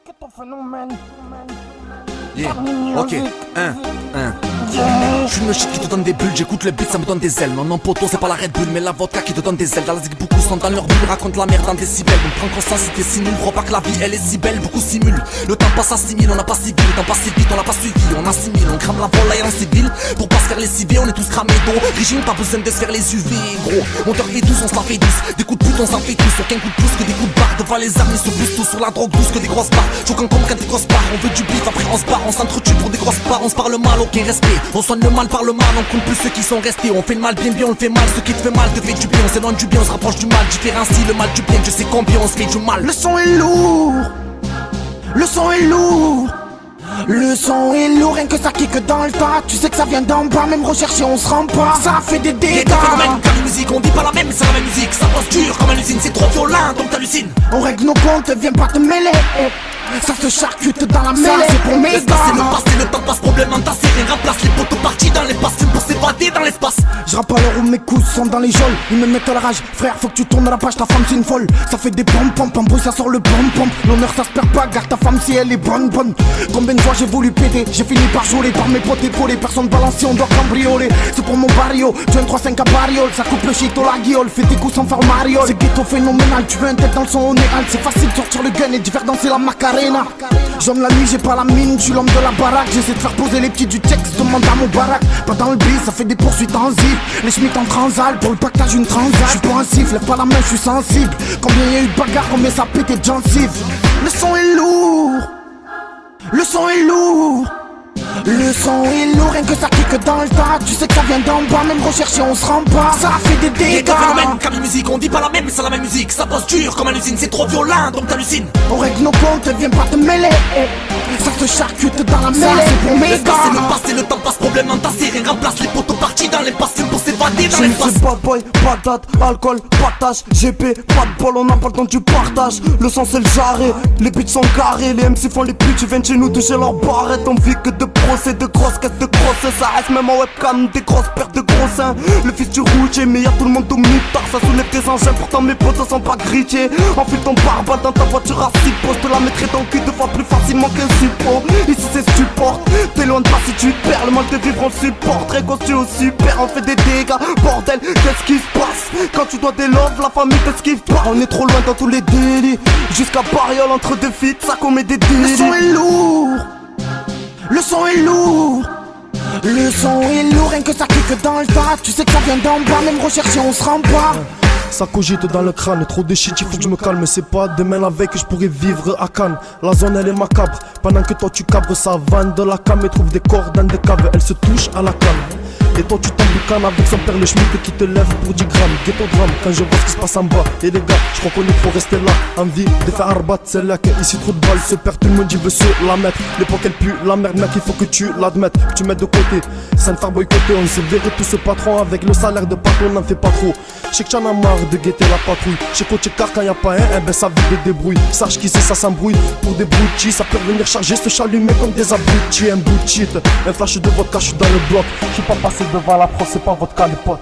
Qu'est ton phénomène? Yeah, ok, Je suis le shit qui te donne des bulles, j'écoute le beat, ça me donne des ailes. Non, non, poto, c'est pas la Red Bull, mais la vodka qui te donne des ailes. Dans la zig, beaucoup sont dans leur bulle, racontent la merde en décibels. On prend conscience si t'es si nul, crois pas que la vie elle est si belle, beaucoup simulent. Le temps passe à 6000, on n'a pas si vite, le temps passe si vite, on l'a pas suivi, on assimile, on crame la volaille en civil. Pour pas se faire les civils, on est tous cramés d'eau. Régime, pas besoin de se faire les UV, gros. Monteur et douce, on se la fait douce. Des coups de pute, on s'en fait tous. Aucun coup de pouce que des coups de barre. Devant les armes, ils se poussent tous sur la drogue douce que des grosses barres. Choquant comme quand des grosses barres. On veut du bif, après on se barre, on s'entretue pour des grosses barres. On se parle mal, aucun respect. On soigne le mal par le mal, on compte plus ceux qui sont restés. On fait le mal, bien, bien, on le fait mal. Ce qui te fait mal te fait du bien. On s'éloigne du bien, on se rapproche du mal. Différencie le mal du bien, je sais combien on se fait du mal. Le son est lourd. Le son est lourd. Le son est lourd, rien que ça kick dans le tas. Tu sais que ça vient d'en bas, même recherché on se rend pas. Ça fait des dégâts. Des phénomènes comme la musique, on dit pas la même, c'est la même musique. Ça passe dur comme un usine, c'est trop violent, donc t'hallucines. On règle nos comptes, viens pas te mêler. Ça se charcute dans la mêlée, c'est pour mes gars. C'est le passé, le temps passe, problème entassé. Rien remplace les poteaux partis dans les passes. Pour s'évader dans l'espace. Je rappe à l'heure où mes coups sont dans les geôles. Ils me mettent à la rage, frère, faut que tu tournes à la page. Ta femme c'est une folle, ça fait des pompes, en bruit ça sort le pom. L'honneur ça se perd pas, garde ta femme si elle est bonne. Combien de fois j'ai voulu péter, j'ai fini par jouer par mes potes épaulés. Personne balancier, on doit cambrioler. C'est pour mon barrio, tu as un 3-5 à bariole. Ça coupe le shit au la guiole, fais tes coups sans faire mariole. C'est ghetto phénoménal, tu veux un tête dans le son on est hal. C'est facile de sortir le gun et de faire danser la macarena. J'aime la nuit, j'ai pas la mine, je suis l'homme de la baraque. J'essaie de faire poser les petits du texte, demande à mon baraque. Pas dans le bis, ça fait des poursuites en zip. Les schmitts en transal, pour le pactage une transal. J'suis pensif, lève pas la main, j'suis sensible. Combien y'a eu de bagarres, combien ça pète de gencives. Le son est lourd. Le son est lourd. Le son est lourd, rien que ça kick dans le tas. Tu sais que ça vient d'en bas, même recherché on se rend pas. Ça fait des dégâts. Des phénomènes comme la musique, on dit pas la même, mais c'est la même musique. Ça passe dur comme un usine, c'est trop violent, donc t'hallucines. On règle nos comptes, viens pas te mêler. Ça se charcute dans la mêlée, c'est pour mes gars. C'est le passé, le temps passe, problème entassé. Rien remplace les poteaux partis dans les passes. Pour s'évader dans l'espace. C'est bad boy, patate, alcool, partage. GP, pas de bol, on n'a pas le temps du partage. Le sang c'est le jarret, les beats sont carrés. Les MC font les putes, ils viennent chez nous toucher leur barrette. On vit que de procès, de grosses caisses de grosses. Ça reste même en webcam, des grosses pertes de gros seins. Le fils du routier, mais y'a tout le monde au mitard. Ça soulève tes engins, pourtant mes potes sont pas gritiers. Enfile ton barbare dans ta voiture à 6 postes. Je te la mettrai dans le cul 2 fois plus facilement qu'un support. Ici c'est support, t'es loin de pas si tu perds. Le mal de vivre on le supporte, très tu au super. On fait des dégâts, bordel, qu'est-ce qui se passe? Quand tu dois des loves, la famille t'esquive pas. On est trop loin dans tous les délits. Jusqu'à Bariol entre deux feats, ça commet des délits. Le son est lourd. Le son est lourd. Le son est lourd, rien que ça kick dans le tas. Tu sais que ça vient d'en bas, même recherché on se rend pas. Ça cogite dans le crâne, trop de shit, il faut que je me calme. C'est pas demain la veille que je pourrais vivre à Cannes. La zone elle est macabre, pendant que toi tu cabres. Ça vanne de la cam et trouve des corps dans des caves. Elle se touche à la canne. Et toi tu t'emboucanes avec son père le schmitt qui te lève pour 10 grammes. Ghetto drame, quand je vois ce qui se passe en bas. Et les gars, je reconnais qu'il faut rester là. Envie de faire arbat, c'est là que ici trop de balles se perd. Tout le monde il veut se la mettre. L'époque elle pue, la merde mec, il faut que tu l'admettes. Que tu mettes de côté, sans te faire boycotter. On se verrait tout ce patron avec le salaire de patron, on n'en fait pas trop. Je sais que t'en as marre de guetter la patrouille. Chez coach car quand y'a pas un, eh ben ça vit des débrouilles. Sache qu'ici ça s'embrouille pour des boutis. Ça peut venir charger, se chalumer comme des abrutis. Un bout de shit, un flash de vodka, je suis dans le bloc. Je suis pas passé devant la proie, c'est pas votre cas les potes.